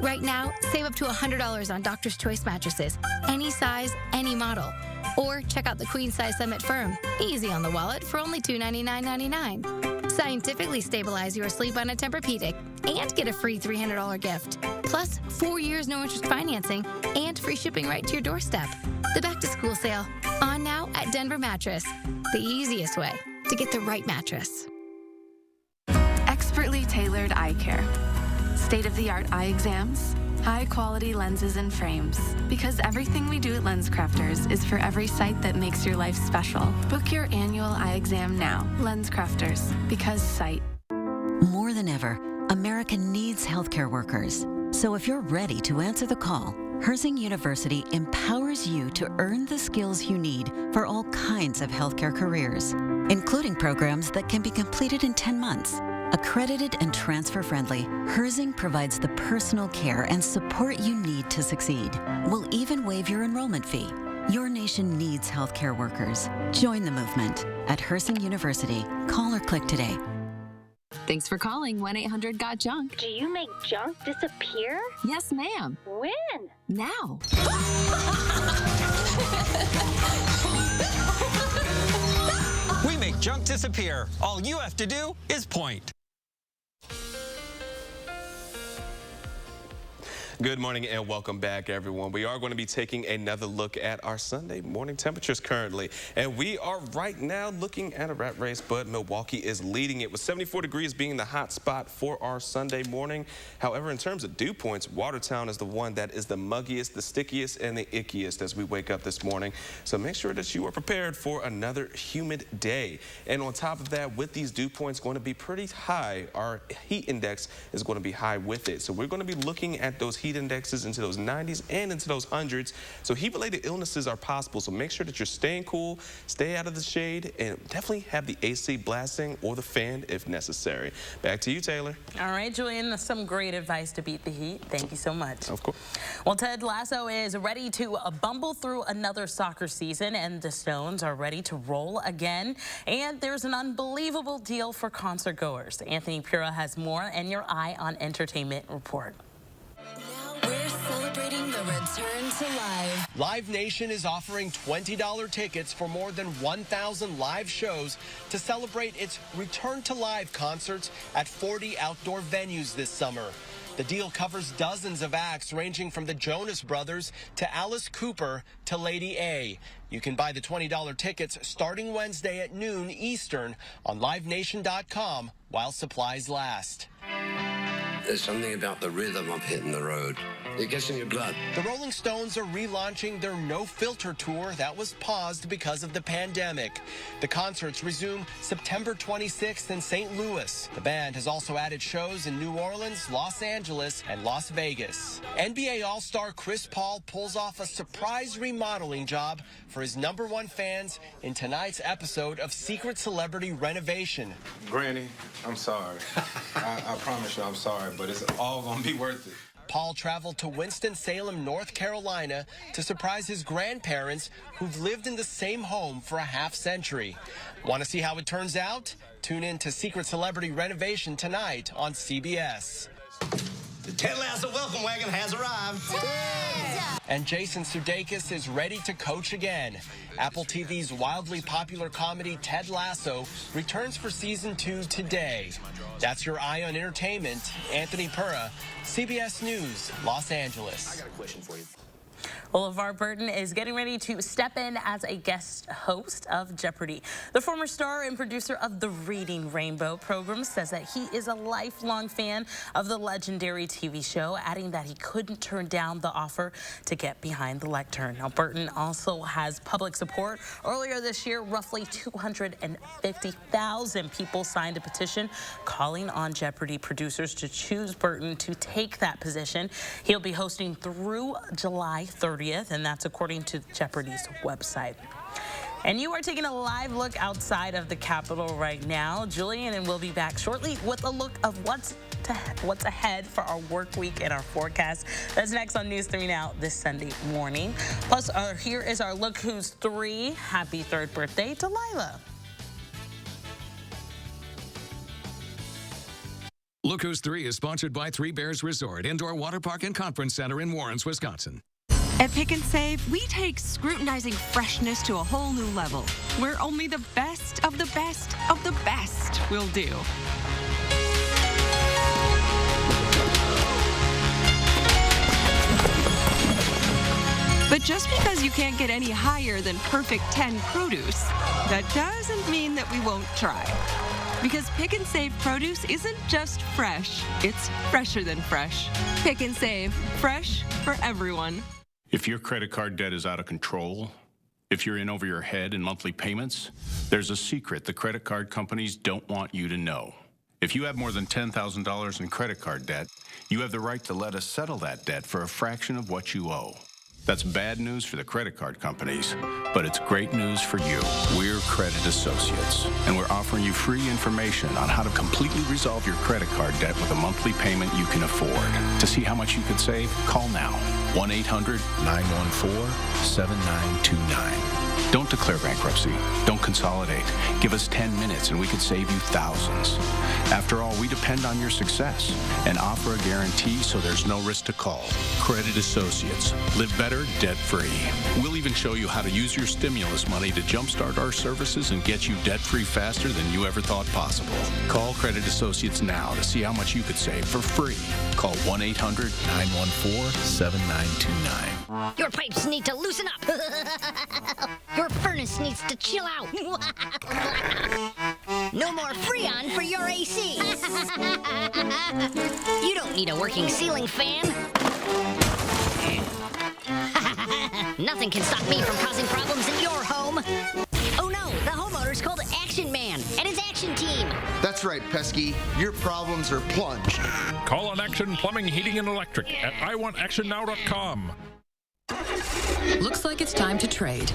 Right now, save up to $100 on Doctor's Choice mattresses, any size, any model. Or check out the Queen Size Summit Firm, easy on the wallet for only $299.99. Scientifically stabilize your sleep on a Tempur-Pedic and get a free $300 gift. Plus, 4 years no-interest financing and free shipping right to your doorstep. The back-to-school sale, on now at Denver Mattress. The easiest way to get the right mattress. Expertly tailored eye care. State-of-the-art eye exams, high-quality lenses and frames. Because everything we do at LensCrafters is for every sight that makes your life special. Book your annual eye exam now. LensCrafters, because sight. More than ever, America needs healthcare workers. So if you're ready to answer the call, Herzing University empowers you to earn the skills you need for all kinds of healthcare careers, including programs that can be completed in 10 months. Accredited and transfer-friendly, Herzing provides the personal care and support you need to succeed. We'll even waive your enrollment fee. Your nation needs healthcare workers. Join the movement at Herzing University. Call or click today. Thanks for calling 1-800-GOT-JUNK. Do you make junk disappear? Yes, ma'am. When? Now. We make junk disappear. All you have to do is point. Good morning and welcome back, everyone. We are going to be taking another look at our Sunday morning temperatures currently. And we are right now looking at a rat race, but Milwaukee is leading it with 74 degrees being the hot spot for our Sunday morning. However, in terms of dew points, Watertown is the one that is the muggiest, the stickiest, and the ickiest as we wake up this morning. So make sure that you are prepared for another humid day. And on top of that, with these dew points going to be pretty high, our heat index is going to be high with it. So we're going to be looking at those heat indexes into those 90s and into those hundreds. So heat-related illnesses are possible. So make sure that you're staying cool, stay out of the shade, and definitely have the AC blasting or the fan if necessary. Back to you, Taylor. All right, Julian, some great advice to beat the heat. Thank you so much. Of course. Well, Ted Lasso is ready to bumble through another soccer season, and the Stones are ready to roll again. And there's an unbelievable deal for concert goers. Anthony Pura has more and your Eye on Entertainment report. We're celebrating the return to live. Live Nation is offering $20 tickets for more than 1,000 live shows to celebrate its return to live concerts at 40 outdoor venues this summer. The deal covers dozens of acts ranging from the Jonas Brothers to Alice Cooper to Lady A. You can buy the $20 tickets starting Wednesday at noon Eastern on livenation.com while supplies last. There's something about the rhythm of hitting the road. It gets in your blood. The Rolling Stones are relaunching their No Filter tour that was paused because of the pandemic. The concerts resume September 26th in St. Louis. The band has also added shows in New Orleans, Los Angeles, and Las Vegas. NBA All-Star Chris Paul pulls off a surprise remodeling job for his #1 fans in tonight's episode of Secret Celebrity Renovation. Granny, I'm sorry. I promise you I'm sorry, but it's all gonna be worth it. Paul traveled to Winston-Salem, North Carolina to surprise his grandparents who've lived in the same home for a half-century. Want to see how it turns out? Tune in to Secret Celebrity Renovation tonight on CBS. The Ted Lasso welcome wagon has arrived. And Jason Sudeikis is ready to coach again. Apple TV's wildly popular comedy Ted Lasso returns for season 2 today. That's your Eye on Entertainment. Anthony Pura, CBS News, Los Angeles. I got a question for you. Well, LeVar Burton is getting ready to step in as a guest host of Jeopardy! The former star and producer of the Reading Rainbow program says that he is a lifelong fan of the legendary TV show, adding that he couldn't turn down the offer to get behind the lectern. Now, Burton also has public support. Earlier this year, roughly 250,000 people signed a petition calling on Jeopardy! Producers to choose Burton to take that position. He'll be hosting through July 30th, and that's according to Jeopardy's website. And you are taking a live look outside of the Capitol right now. Julian and we'll be back shortly with a look of what's ahead for our work week and our forecast. That's next on News 3 Now this Sunday morning. Plus, here is our Look Who's 3. Happy 3rd birthday to Lila. Look Who's 3 is sponsored by Three Bears Resort, Indoor Water Park and Conference Center in Warrens, Wisconsin. At Pick and Save, we take scrutinizing freshness to a whole new level, where only the best of the best of the best will do. But just because you can't get any higher than perfect 10 produce, that doesn't mean that we won't try. Because Pick and Save produce isn't just fresh, it's fresher than fresh. Pick and Save, fresh for everyone. If your credit card debt is out of control, if you're in over your head in monthly payments, there's a secret the credit card companies don't want you to know. If you have more than $10,000 in credit card debt, you have the right to let us settle that debt for a fraction of what you owe. That's bad news for the credit card companies, but it's great news for you. We're Credit Associates, and we're offering you free information on how to completely resolve your credit card debt with a monthly payment you can afford. To see how much you could save, call now. 1-800-914-7929. Don't declare bankruptcy. Don't consolidate. Give us 10 minutes and we could save you thousands. After all, we depend on your success and offer a guarantee so there's no risk to call. Credit Associates. Live better, debt-free. We'll even show you how to use your stimulus money to jumpstart our services and get you debt-free faster than you ever thought possible. Call Credit Associates now to see how much you could save for free. Call 1-800-914-7929. Your pipes need to loosen up. Your furnace needs to chill out. No more Freon for your AC. You don't need a working ceiling fan. Nothing can stop me from causing problems in your home. Oh no, the homeowner's called Action Man and his action team. That's right, Pesky. Your problems are plunged. Call on Action Plumbing, Heating, and Electric at iwantactionnow.com. Looks like it's time to trade.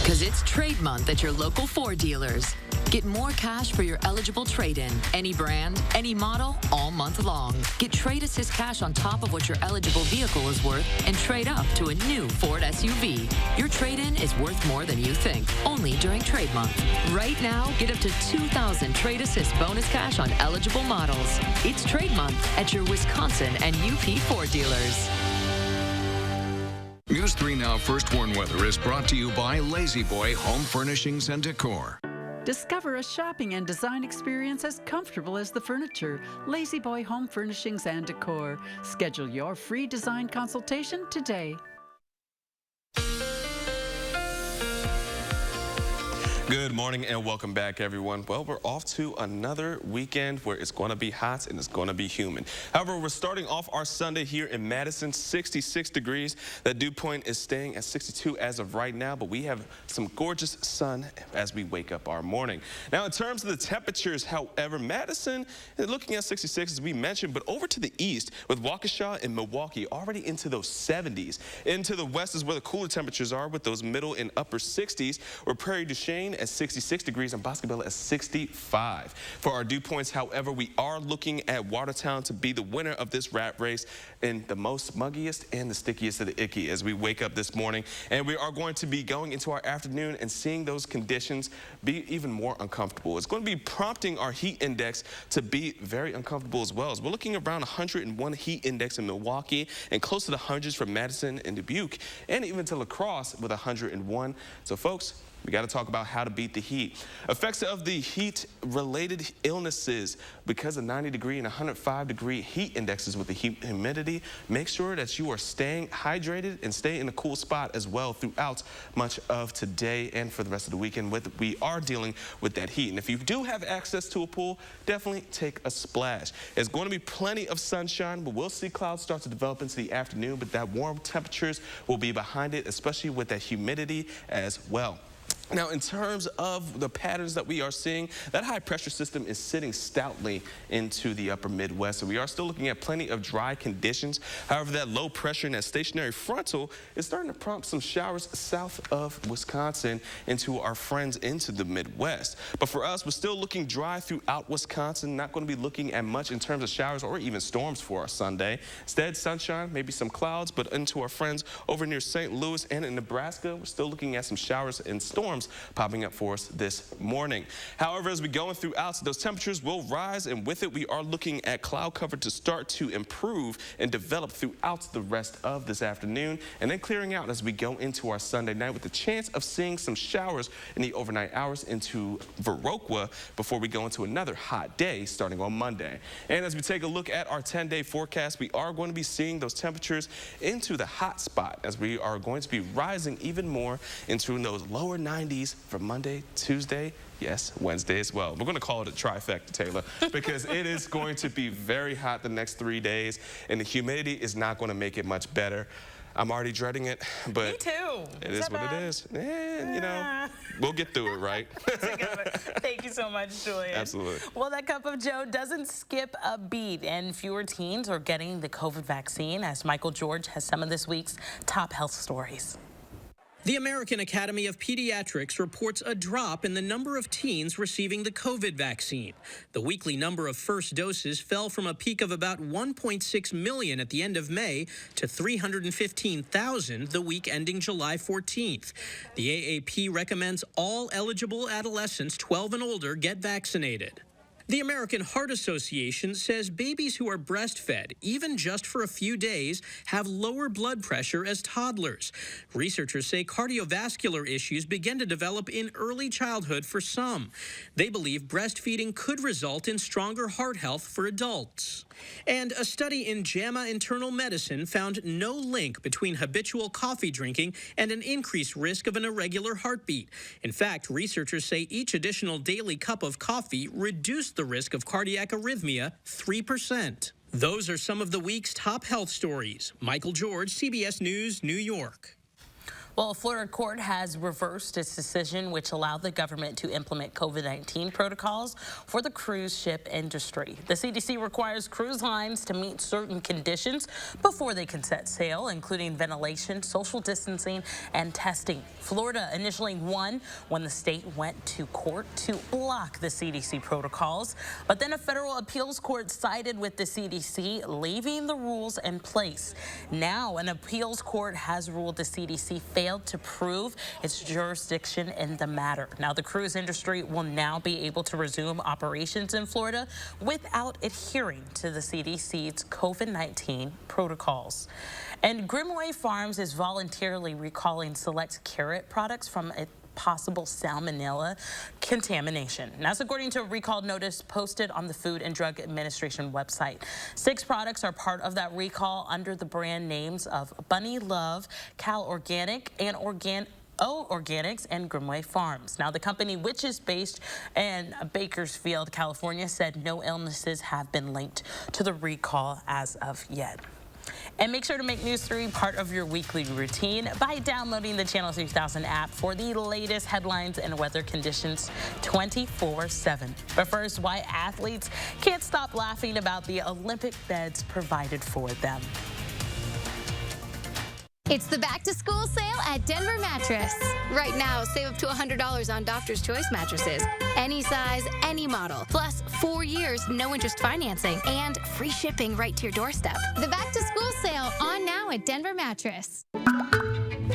Because it's trade month at your local Ford dealers. Get more cash for your eligible trade-in. Any brand, any model, all month long. Get Trade Assist cash on top of what your eligible vehicle is worth and trade up to a new Ford SUV. Your trade-in is worth more than you think, only during trade month. Right now, get up to $2,000 Trade Assist bonus cash on eligible models. It's trade month at your Wisconsin and UP Ford dealers. News 3 Now First Warn Weather is brought to you by Lazy Boy Home Furnishings and Decor. Discover a shopping and design experience as comfortable as the furniture. Lazy Boy Home Furnishings and Decor. Schedule your free design consultation today. Good morning and welcome back, everyone. Well, we're off to another weekend where it's going to be hot and it's going to be humid. However, we're starting off our Sunday here in Madison, 66 degrees. That dew point is staying at 62 as of right now, but we have some gorgeous sun as we wake up our morning. Now, in terms of the temperatures, however, Madison is looking at 66 as we mentioned, but over to the east with Waukesha and Milwaukee already into those 70s. Into the west is where the cooler temperatures are with those middle and upper 60s, where Prairie du Chien at 66 degrees and Boscobella at 65. For our dew points, however, we are looking at Watertown to be the winner of this rat race in the most muggiest and the stickiest of the icky as we wake up this morning. And we are going to be going into our afternoon and seeing those conditions be even more uncomfortable. It's going to be prompting our heat index to be very uncomfortable as well. As we're looking around 101 heat index in Milwaukee and close to the hundreds from Madison and Dubuque and even to La Crosse with 101. So folks, we got to talk about how to beat the heat. Effects of the heat-related illnesses because of 90-degree and 105-degree heat indexes with the humidity. Make sure that you are staying hydrated and stay in a cool spot as well throughout much of today and for the rest of the weekend. We are dealing with that heat. And if you do have access to a pool, definitely take a splash. There's going to be plenty of sunshine, but we'll see clouds start to develop into the afternoon, but that warm temperatures will be behind it, especially with that humidity as well. Now, in terms of the patterns that we are seeing, that high pressure system is sitting stoutly into the upper Midwest. So we are still looking at plenty of dry conditions. However, that low pressure and that stationary frontal is starting to prompt some showers south of Wisconsin into our friends into the Midwest. But for us, we're still looking dry throughout Wisconsin. Not going to be looking at much in terms of showers or even storms for our Sunday. Instead, sunshine, maybe some clouds, but into our friends over near St. Louis and in Nebraska, we're still looking at some showers and storms popping up for us this morning. However, as we go throughout, those temperatures will rise, and with it, we are looking at cloud cover to start to improve and develop throughout the rest of this afternoon, and then clearing out as we go into our Sunday night with the chance of seeing some showers in the overnight hours into Viroqua before we go into another hot day starting on Monday. And as we take a look at our 10-day forecast, we are going to be seeing those temperatures into the hot spot as we are going to be rising even more into those lower 90s for Monday, Tuesday, yes, Wednesday as well. We're going to call it a trifecta, Taylor, because it is going to be very hot the next 3 days, and the humidity is not going to make it much better. I'm already dreading it, but me too. It is what it is. And, you know, we'll get through it, right? Thank you so much, Julian. Absolutely. Well, that cup of joe doesn't skip a beat, and fewer teens are getting the COVID vaccine, as Michael George has some of this week's top health stories. The American Academy of Pediatrics reports a drop in the number of teens receiving the COVID vaccine. The weekly number of first doses fell from a peak of about 1.6 million at the end of May to 315,000 the week ending July 14th. The AAP recommends all eligible adolescents 12 and older get vaccinated. The American Heart Association says babies who are breastfed, even just for a few days, have lower blood pressure as toddlers. Researchers say cardiovascular issues begin to develop in early childhood for some. They believe breastfeeding could result in stronger heart health for adults. And a study in JAMA Internal Medicine found no link between habitual coffee drinking and an increased risk of an irregular heartbeat. In fact, researchers say each additional daily cup of coffee reduced the risk of cardiac arrhythmia 3%. Those are some of the week's top health stories. Michael George, CBS News, New York. Well, a Florida court has reversed its decision, which allowed the government to implement COVID-19 protocols for the cruise ship industry. The CDC requires cruise lines to meet certain conditions before they can set sail, including ventilation, social distancing, and testing. Florida initially won when the state went to court to block the CDC protocols, but then a federal appeals court sided with the CDC, leaving the rules in place. Now, an appeals court has ruled the CDC failed to prove its jurisdiction in the matter. Now, the cruise industry will now be able to resume operations in Florida without adhering to the CDC's COVID-19 protocols. And Grimway Farms is voluntarily recalling select carrot products from a possible salmonella contamination. And that's according to a recall notice posted on the Food and Drug Administration website. 6 products are part of that recall under the brand names of Bunny Love, Cal Organic, and Organics, and Grimway Farms. Now, the company, which is based in Bakersfield, California, said no illnesses have been linked to the recall as of yet. And make sure to make News 3 part of your weekly routine by downloading the Channel 3000 app for the latest headlines and weather conditions 24/7. But first, why athletes can't stop laughing about the Olympic beds provided for them. It's the back-to-school sale at Denver Mattress. Right now, save up to $100 on Doctor's Choice mattresses. Any size, any model. Plus, 4 years, no interest financing. And free shipping right to your doorstep. The back-to-school sale on now at Denver Mattress.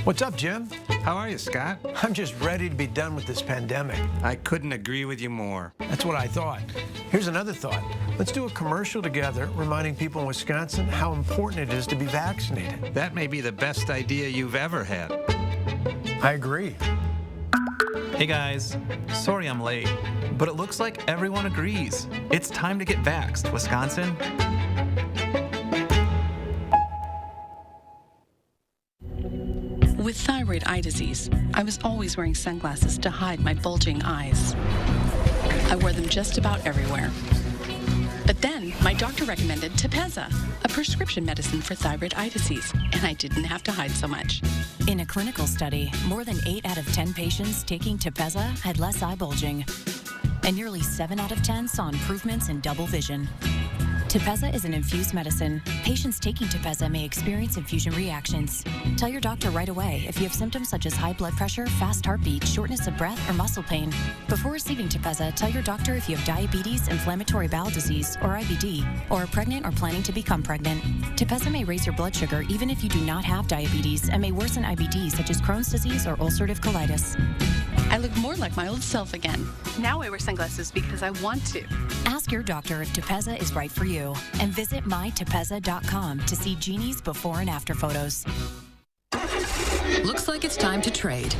What's up, Jim? How are you, Scott? I'm just ready to be done with this pandemic. I couldn't agree with you more. That's what I thought. Here's another thought. Let's do a commercial together reminding people in Wisconsin how important it is to be vaccinated. That may be the best idea you've ever had. I agree. Hey guys, sorry I'm late, but it looks like everyone agrees. It's time to get vaxxed, Wisconsin. With thyroid eye disease, I was always wearing sunglasses to hide my bulging eyes. I wore them just about everywhere. But then my doctor recommended Tepezza, a prescription medicine for thyroid eye disease, and I didn't have to hide so much. In a clinical study, more than 8 out of 10 patients taking Tepezza had less eye bulging, and nearly 7 out of 10 saw improvements in double vision. Tepezza is an infused medicine. Patients taking Tepezza may experience infusion reactions. Tell your doctor right away if you have symptoms such as high blood pressure, fast heartbeat, shortness of breath, or muscle pain. Before receiving Tepezza, tell your doctor if you have diabetes, inflammatory bowel disease, or IBD, or are pregnant or planning to become pregnant. Tepezza may raise your blood sugar even if you do not have diabetes and may worsen IBD such as Crohn's disease or ulcerative colitis. I look more like my old self again. Now I wear sunglasses because I want to. Ask your doctor if Tepezza is right for you and visit mytepezza.com to see Jeannie's before and after photos. Looks like it's time to trade.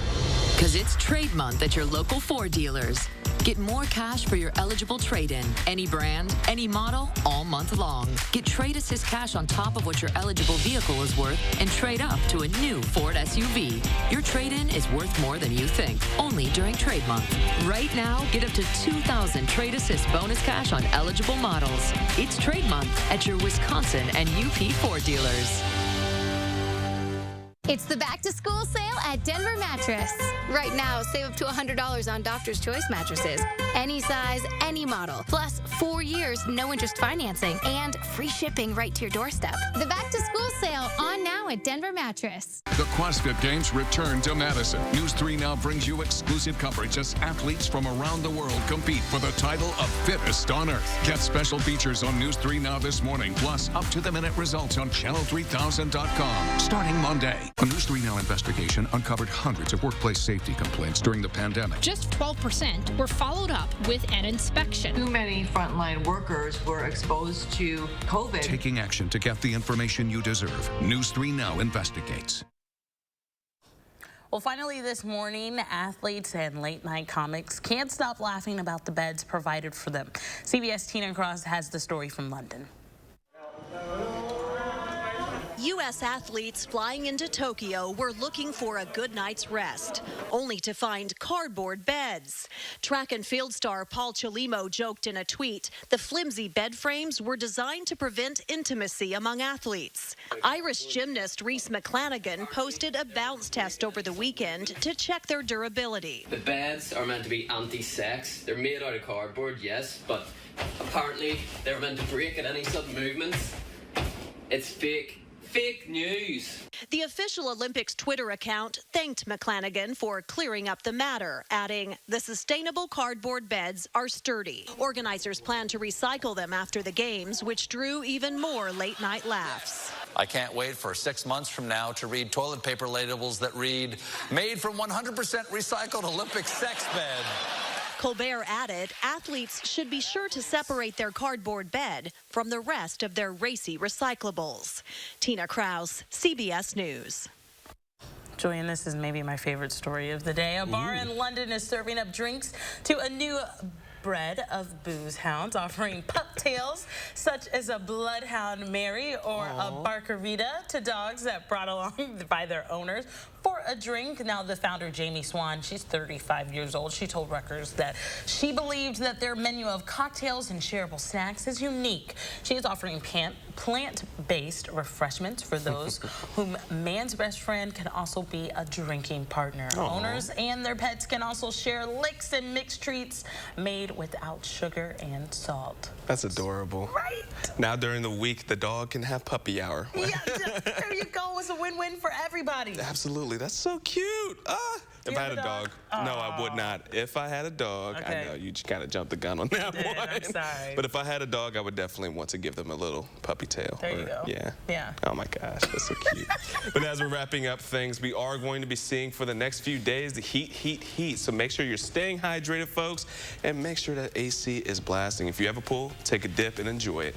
Because it's trade month at your local Ford dealers. Get more cash for your eligible trade-in. Any brand, any model, all month long. Get Trade Assist cash on top of what your eligible vehicle is worth and trade up to a new Ford SUV. Your trade-in is worth more than you think, only during trade month. Right now, get up to $2,000 Trade Assist bonus cash on eligible models. It's trade month at your Wisconsin and UP Ford dealers. It's the back-to-school sale at Denver Mattress. Right now, save up to $100 on Doctor's Choice mattresses. Any size, any model. Plus, 4 years, no interest financing, and free shipping right to your doorstep. The back-to-school sale on now at Denver Mattress. The CrossFit Games return to Madison. News 3 now brings you exclusive coverage as athletes from around the world compete for the title of Fittest on Earth. Get special features on News 3 Now this morning, plus up-to-the-minute results on channel3000.com starting Monday. A News 3 Now investigation uncovered hundreds of workplace safety complaints during the pandemic. Just 12% were followed up with an inspection. Too many frontline workers were exposed to COVID. Taking action to get the information you deserve. News 3 Now investigates. Well, finally this morning, athletes and late-night comics can't stop laughing about the beds provided for them. CBS Tina Cross has the story from London. U.S. athletes flying into Tokyo were looking for a good night's rest, only to find cardboard beds. Track and field star Paul Chalimo joked in a tweet, the flimsy bed frames were designed to prevent intimacy among athletes. Irish gymnast Reese McClanagan posted a bounce test over the weekend to check their durability. The beds are meant to be anti-sex. They're made out of cardboard, yes, but apparently they're meant to break at any sudden movements. It's fake. Fake news. The official Olympics Twitter account thanked McClanagan for clearing up the matter, adding, the sustainable cardboard beds are sturdy. Organizers plan to recycle them after the games, which drew even more late-night laughs. I can't wait for 6 months from now to read toilet paper labels that read, made from 100% recycled Olympic sex bed. Colbert added, athletes should be sure to separate their cardboard bed from the rest of their racy recyclables. Tina Kraus, CBS News. Julian, this is maybe my favorite story of the day. A bar in London is serving up drinks to a new breed of booze hounds, offering pup tails such as a bloodhound Mary or a Barkerita to dogs that brought along by their owners for a drink. Now, the founder, Jamie Swan, she's 35 years old. She told Rutgers that she believed that their menu of cocktails and shareable snacks is unique. She is offering plant-based refreshments for those whom man's best friend can also be a drinking partner. Owners and their pets can also share licks and mixed treats made without sugar and salt. That's adorable. Right? Now during the week, the dog can have puppy hour. Yeah, there you go. It's a win-win for everybody. Absolutely. That's so cute. If I had a dog, no, I would not. If I had a dog, I know you just kind of jumped the gun on that one. I'm sorry. But if I had a dog, I would definitely want to give them a little puppy tail. There you go. Yeah. Yeah. Oh my gosh, that's so cute. But as we're wrapping up things, we are going to be seeing for the next few days the heat. So make sure you're staying hydrated, folks, and make sure that AC is blasting. If you have a pool, take a dip and enjoy it.